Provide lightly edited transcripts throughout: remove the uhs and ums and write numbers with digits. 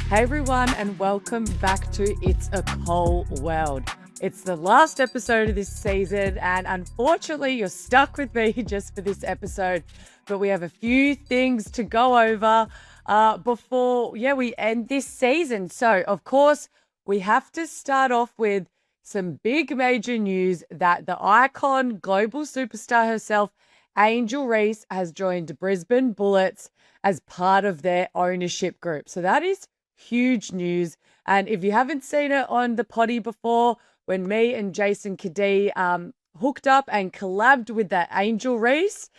Hey everyone, and welcome back to It's a Cold World. It's the last episode of this season, and unfortunately, you're stuck with me just for this episode. But we have a few things to go over before we end this season. So, of course, we have to start off with some big major news that the icon, global superstar herself, Angel Reese, has joined Brisbane Bullets as part of their ownership group. So that is huge news. And if you haven't seen it on the potty before, when me and Jason Kadee hooked up and collabed with that Angel Reese,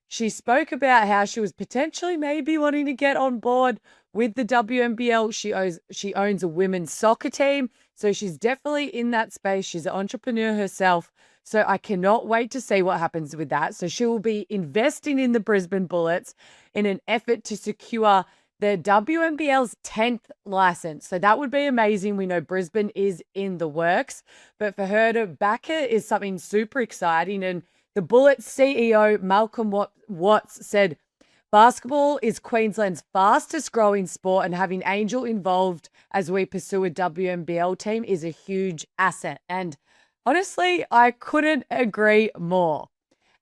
she spoke about how she was potentially maybe wanting to get on board with the WNBL. She owns a women's soccer team, so she's definitely in that space. She's an entrepreneur herself. So I cannot wait to see what happens with that. So she will be investing in the Brisbane Bullets in an effort to secure the WNBL's 10th license. So that would be amazing. We know Brisbane is in the works, but for her to back it is something super exciting. And the Bullets CEO, Malcolm Watts, said, basketball is Queensland's fastest growing sport, and having Angel involved as we pursue a WNBL team is a huge asset. And honestly, I couldn't agree more.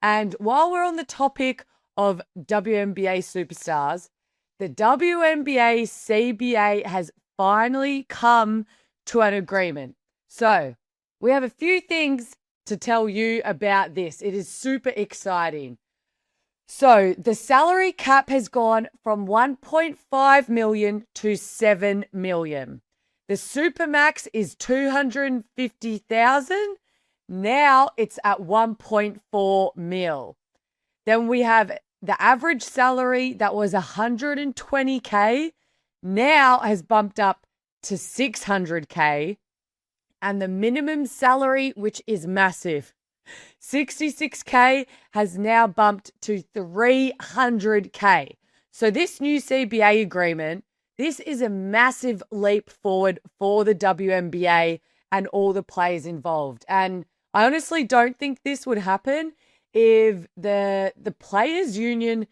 And while we're on the topic of WNBA superstars, the WNBA CBA has finally come to an agreement. So we have a few things to tell you about this. It is super exciting. So the salary cap has gone from 1.5 million to 7 million. The Supermax is 250,000. Now it's at 1.4 mil. Then we have the average salary that was 120K now has bumped up to 600K. And the minimum salary, which is massive, 66K, has now bumped to 300K. So this new CBA agreement, this is a massive leap forward for the WNBA and all the players involved. And I honestly don't think this would happen if the players union,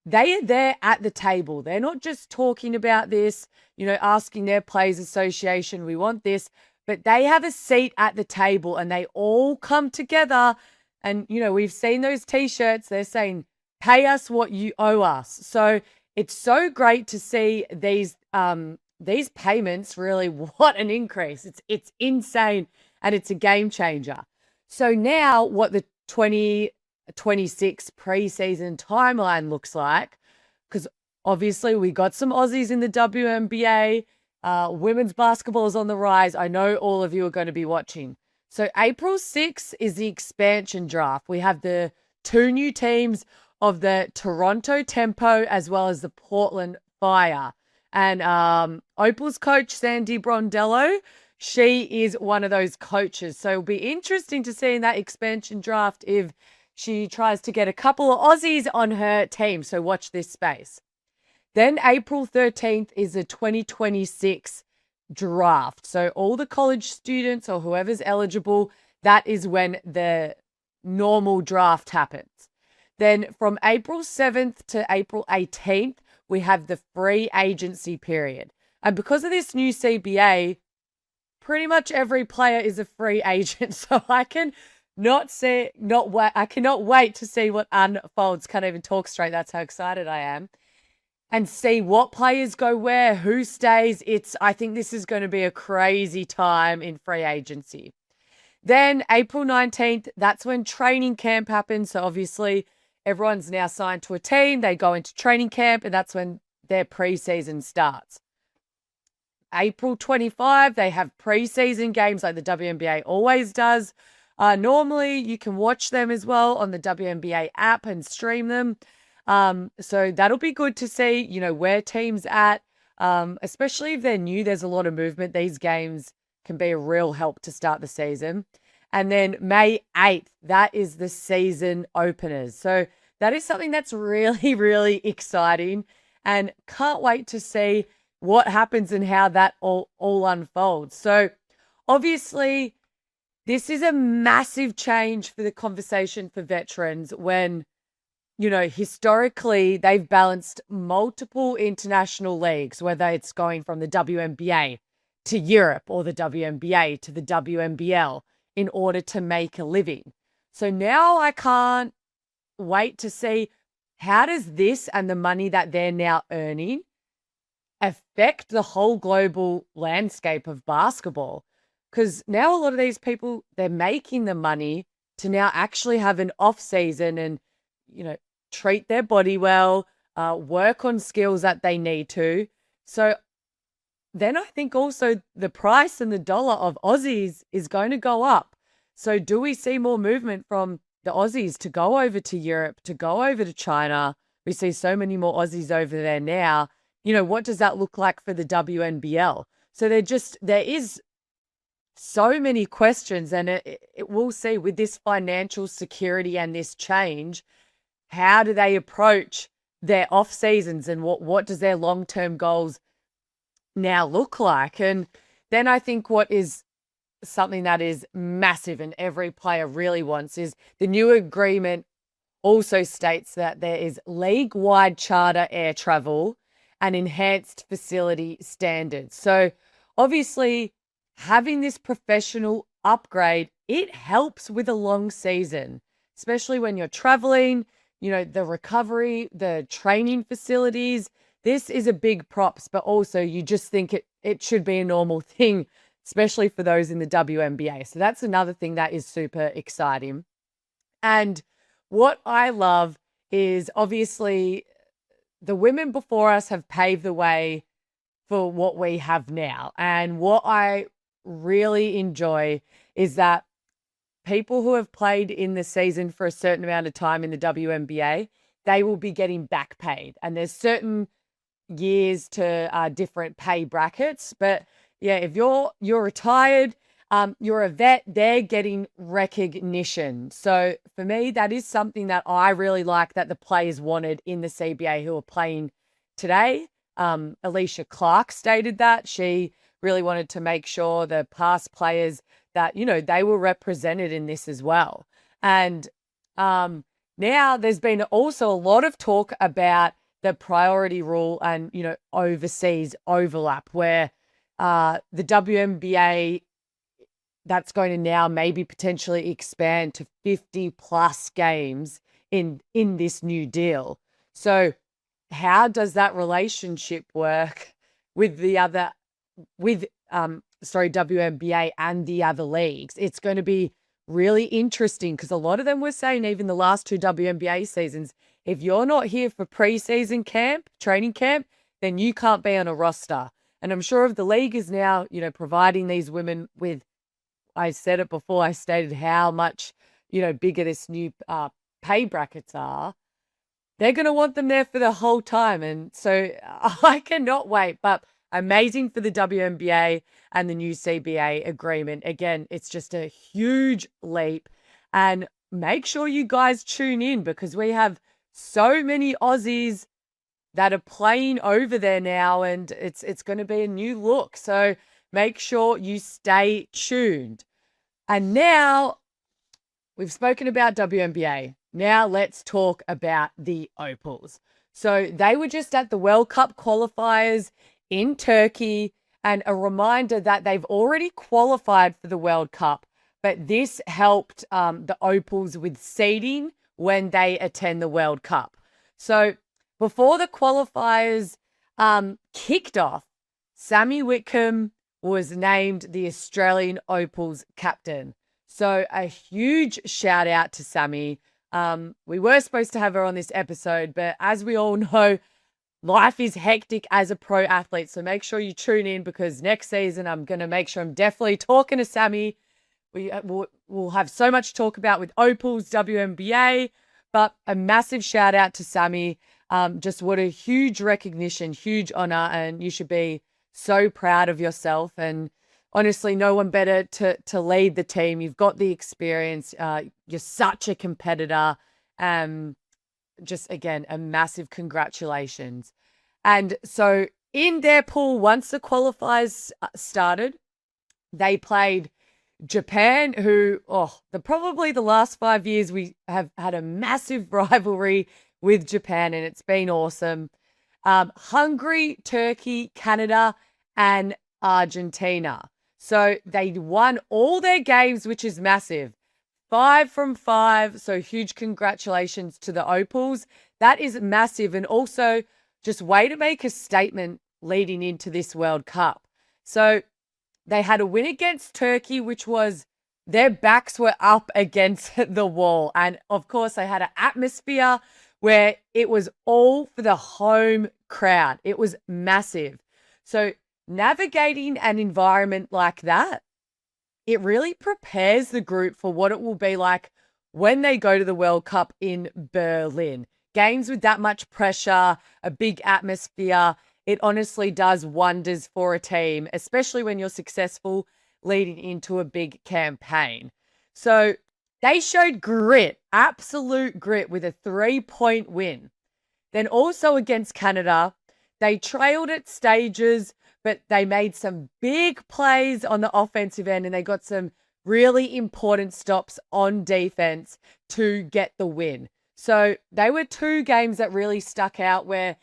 they are there at the table. They're not just talking about this, asking their players association, we want this, but they have a seat at the table and they all come together. And, we've seen those t-shirts. They're saying, pay us what you owe us. So it's so great to see these payments. Really, what an increase. It's insane. And it's a game changer. So now what the 2026 preseason timeline looks like, because obviously we got some Aussies in the WNBA. Women's basketball is on the rise. I know all of you are going to be watching. So April 6th is the expansion draft. We have the two new teams of the Toronto Tempo as well as the Portland Fire. And Opal's coach, Sandy Brondello, she is one of those coaches. So it'll be interesting to see in that expansion draft if she tries to get a couple of Aussies on her team. So watch this space. Then April 13th is the 2026 draft. So all the college students or whoever's eligible, that is when the normal draft happens. Then from April 7th to April 18th, we have the free agency period. And because of this new CBA, pretty much every player is a free agent. So I cannot wait to see what unfolds. Can't even talk straight. That's how excited I am. And see what players go where, who stays. I think this is going to be a crazy time in free agency. Then April 19th, that's when training camp happens. So obviously everyone's now signed to a team. They go into training camp and that's when their preseason starts. April 25, they have preseason games like the WNBA always does. Normally you can watch them as well on the WNBA app and stream them. So that'll be good to see, where teams at, especially if they're new. There's a lot of movement. These games can be a real help to start the season. And then May 8th, that is the season openers. So that is something that's really, really exciting and can't wait to see what happens and how that all unfolds. So obviously this is a massive change for the conversation for veterans when historically, they've balanced multiple international leagues, whether it's going from the WNBA to Europe or the WNBA to the WNBL in order to make a living. So now I can't wait to see how does this and the money that they're now earning affect the whole global landscape of basketball? Because now a lot of these people, they're making the money to now actually have an off season and, treat their body well, work on skills that they need to. So then I think also the price and the dollar of Aussies is going to go up. So do we see more movement from the Aussies to go over to Europe, to go over to China? We see so many more Aussies over there now. What does that look like for the WNBL? So there is so many questions, and it we'll see with this financial security and this change, how do they approach their off seasons and what does their long-term goals now look like? And then I think what is something that is massive and every player really wants is the new agreement also states that there is league-wide charter air travel and enhanced facility standards. So obviously having this professional upgrade, it helps with a long season, especially when you're traveling, the recovery, the training facilities. This is a big props, but also you just think it should be a normal thing, especially for those in the WNBA. So that's another thing that is super exciting. And what I love is obviously the women before us have paved the way for what we have now. And what I really enjoy is that people who have played in the season for a certain amount of time in the WNBA, they will be getting back paid. And there's certain years to different pay brackets. But yeah, if you're retired, you're a vet, they're getting recognition. So for me, that is something that I really like that the players wanted in the CBA who are playing today. Alicia Clark stated that she really wanted to make sure the past players that, they were represented in this as well. And now there's been also a lot of talk about the priority rule and, overseas overlap where the WNBA, that's going to now maybe potentially expand to 50 plus games in this new deal. So how does that relationship work with WNBA and the other leagues? It's going to be really interesting because a lot of them were saying even the last two WNBA seasons, if you're not here for preseason camp, training camp, then you can't be on a roster. And I'm sure if the league is now, providing these women with, I said it before, I stated how much, bigger this new pay brackets are, they're going to want them there for the whole time. And so I cannot wait. But amazing for the WNBA and the new CBA agreement. Again, it's just a huge leap. And make sure you guys tune in because we have so many Aussies that are playing over there now, and it's going to be a new look. So make sure you stay tuned. And now we've spoken about WNBA. Now let's talk about the Opals. So they were just at the World Cup qualifiers in Turkey, and a reminder that they've already qualified for the World Cup, but this helped the Opals with seeding when they attend the World Cup. So before the qualifiers kicked off, Sammy Whitcomb was named the Australian Opals captain. So a huge shout out to Sammy. We were supposed to have her on this episode, but as we all know, life is hectic as a pro athlete. So make sure you tune in because next season I'm going to make sure I'm definitely talking to Sammy. We'll have so much to talk about with Opals, WNBA, but a massive shout out to Sammy. Just what a huge recognition, huge honor, and you should be so proud of yourself. And honestly, no one better to lead the team. You've got the experience. You're such a competitor. Just again, a massive congratulations. And so in their pool, once the qualifiers started, they played Japan, who, probably the last 5 years we have had a massive rivalry with Japan, and it's been awesome. Hungary, Turkey, Canada, and Argentina. So they won all their games, which is massive. 5 from 5. So huge congratulations to the Opals. That is massive. And also just way to make a statement leading into this World Cup. So they had a win against Turkey, which was their backs were up against the wall. And of course, they had an atmosphere where it was all for the home crowd. It was massive. So navigating an environment like that, it really prepares the group for what it will be like when they go to the World Cup in Berlin. Games with that much pressure, a big atmosphere, it honestly does wonders for a team, especially when you're successful leading into a big campaign. So they showed grit, absolute grit with a 3-point win. Then also against Canada, they trailed at stages, but they made some big plays on the offensive end and they got some really important stops on defense to get the win. So they were 2 games that really stuck out where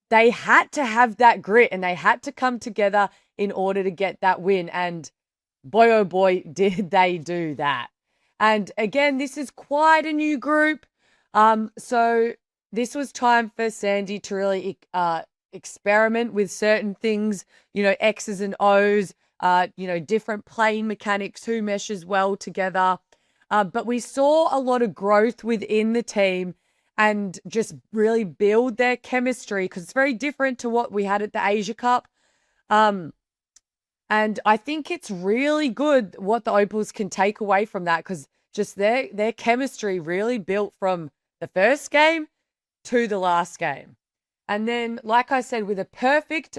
they had to have that grit and they had to come together in order to get that win. And boy, oh boy, did they do that. And again, this is quite a new group. So this was time for Sandy to really experiment with certain things, X's and O's, different playing mechanics, who meshes well together. But we saw a lot of growth within the team and just really build their chemistry because it's very different to what we had at the Asia Cup. And I think it's really good what the Opals can take away from that because just their chemistry really built from the first game to the last game. And then, like I said, with a perfect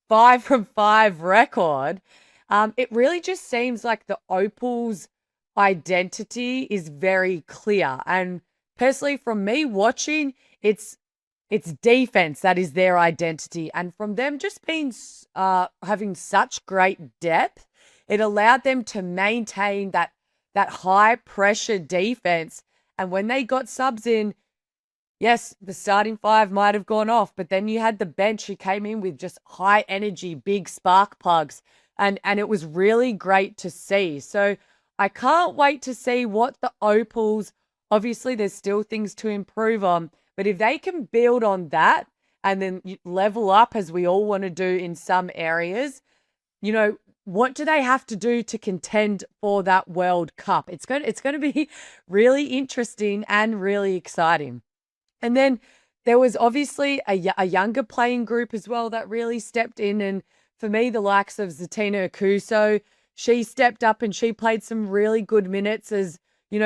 5 from 5 record, it really just seems like the Opals' identity is very clear. And personally, from me watching, it's defense that is their identity. And from them just being having such great depth, it allowed them to maintain that high pressure defense. And when they got subs in, yes, the starting 5 might have gone off, but then you had the bench who came in with just high energy, big spark plugs. And it was really great to see. So I can't wait to see what the Opals, obviously there's still things to improve on, but if they can build on that and then level up as we all want to do in some areas, what do they have to do to contend for that World Cup? It's going to be really interesting and really exciting. And then there was obviously a younger playing group as well that really stepped in. And for me, the likes of Zatina Akuso, she stepped up and she played some really good minutes as,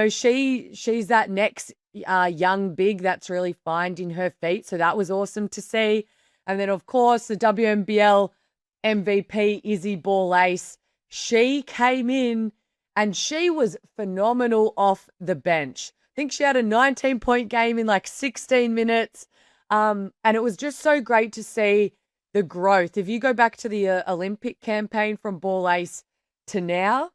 she's that next young big that's really finding her feet. So that was awesome to see. And then, of course, the WNBL MVP, Izzy Ball-Ace, she came in and she was phenomenal off the bench. I think she had a 19-point game in like 16 minutes. And it was just so great to see the growth. If you go back to the Olympic campaign from Ball-Ace to now,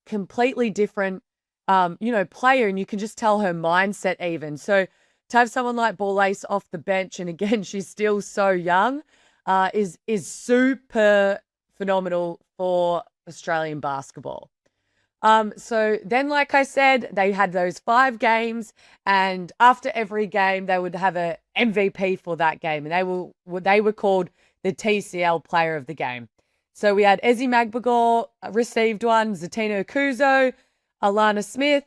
completely different, player. And you can just tell her mindset even. So to have someone like Ball-Ace off the bench, and again, she's still so young, is super phenomenal for Australian basketball. So then, like I said, they had those 5 games, and after every game, they would have a MVP for that game, and they were called the TCL Player of the Game. So we had Ezzy Magbagor received one, Zatina Akuso, Alana Smith,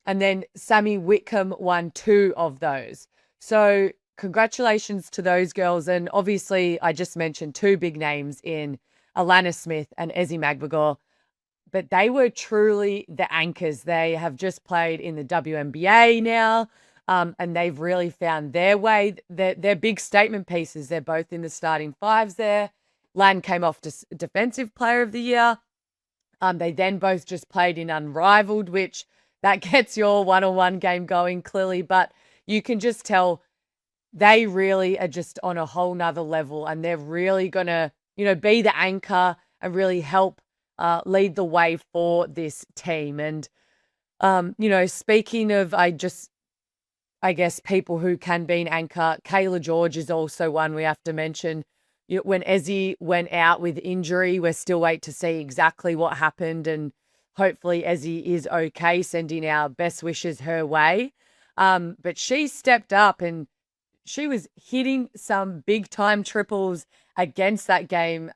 and then Sammy Whitcomb won 2 of those. So congratulations to those girls, and obviously I just mentioned 2 big names in Alana Smith and Ezzy Magbagor. But they were truly the anchors. They have just played in the WNBA now, and they've really found their way. They're big statement pieces. They're both in the starting 5s there. Lan came off Defensive Player of the Year. They then both just played in Unrivaled, which that gets your one-on-one game going clearly. But you can just tell they really are just on a whole nother level, and they're really going to, be the anchor and really help lead the way for this team. And, speaking of, I guess, people who can be an anchor. Kayla George is also one we have to mention. When Ezzy went out with injury, we're still waiting to see exactly what happened, and hopefully Ezzy is okay, sending our best wishes her way. But she stepped up and she was hitting some big time triples against that game,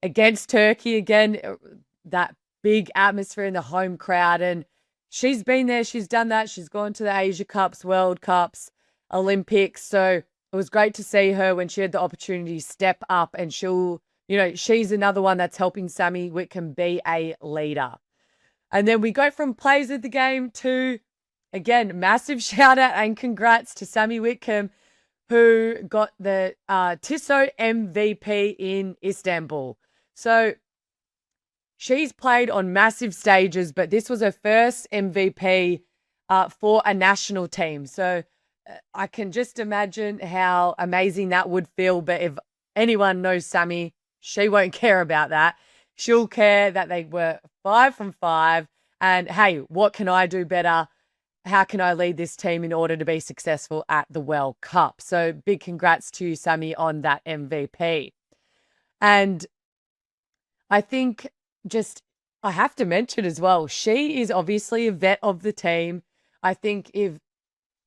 against Turkey again, that big atmosphere in the home crowd. And she's been there, she's done that. She's gone to the Asia Cups, World Cups, Olympics. So it was great to see her when she had the opportunity to step up, and she's another one that's helping Sammy Whitcomb be a leader. And then we go from plays of the game to, again, massive shout out and congrats to Sammy Whitcomb, who got the Tissot MVP in Istanbul. So she's played on massive stages, but this was her first MVP for a national team. So I can just imagine how amazing that would feel. But if anyone knows Sammy, she won't care about that. She'll care that they were 5 from 5. And hey, what can I do better? How can I lead this team in order to be successful at the World Cup? So big congrats to you, Sammy, on that MVP. And I think I have to mention as well, she is obviously a vet of the team. I think if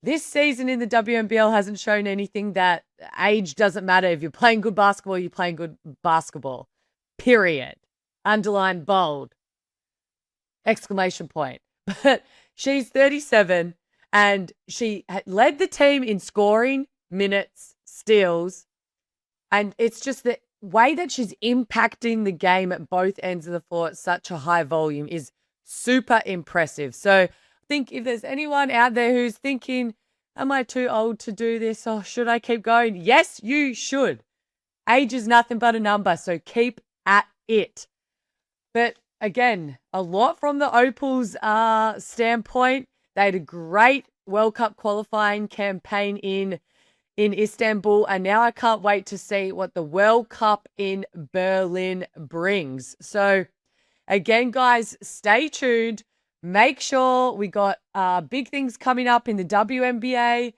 this season in the WNBL hasn't shown anything, that age doesn't matter. If you're playing good basketball, you're playing good basketball. Period. Underline, bold. Exclamation point. But she's 37 and she led the team in scoring, minutes, steals. And it's just the way that she's impacting the game at both ends of the floor at such a high volume is super impressive. So I think if there's anyone out there who's thinking, am I too old to do this? Or should I keep going? Yes, you should. Age is nothing but a number, so keep at it. But again, a lot from the Opals standpoint. They had a great World Cup qualifying campaign in Istanbul, and now I can't wait to see what the World Cup in Berlin brings. So again, guys, stay tuned. Make sure we got big things coming up in the WNBA.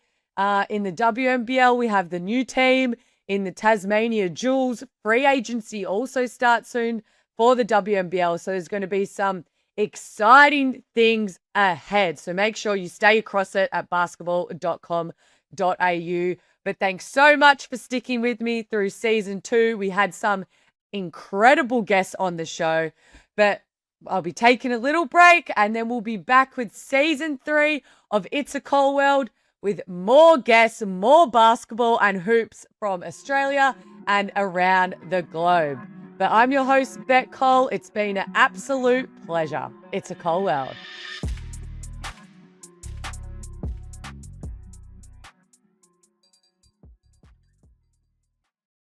In the WNBL, we have the new team in the Tasmania Jewels. Free agency also starts soon for the WNBL. So there's going to be some exciting things ahead. So make sure you stay across it at basketball.com.au. But thanks so much for sticking with me through season 2. We had some incredible guests on the show, but I'll be taking a little break and then we'll be back with season 3 of It's a Cold World with more guests, more basketball and hoops from Australia and around the globe. But I'm your host, Bet Cole. It's been an absolute pleasure. It's a Cold World.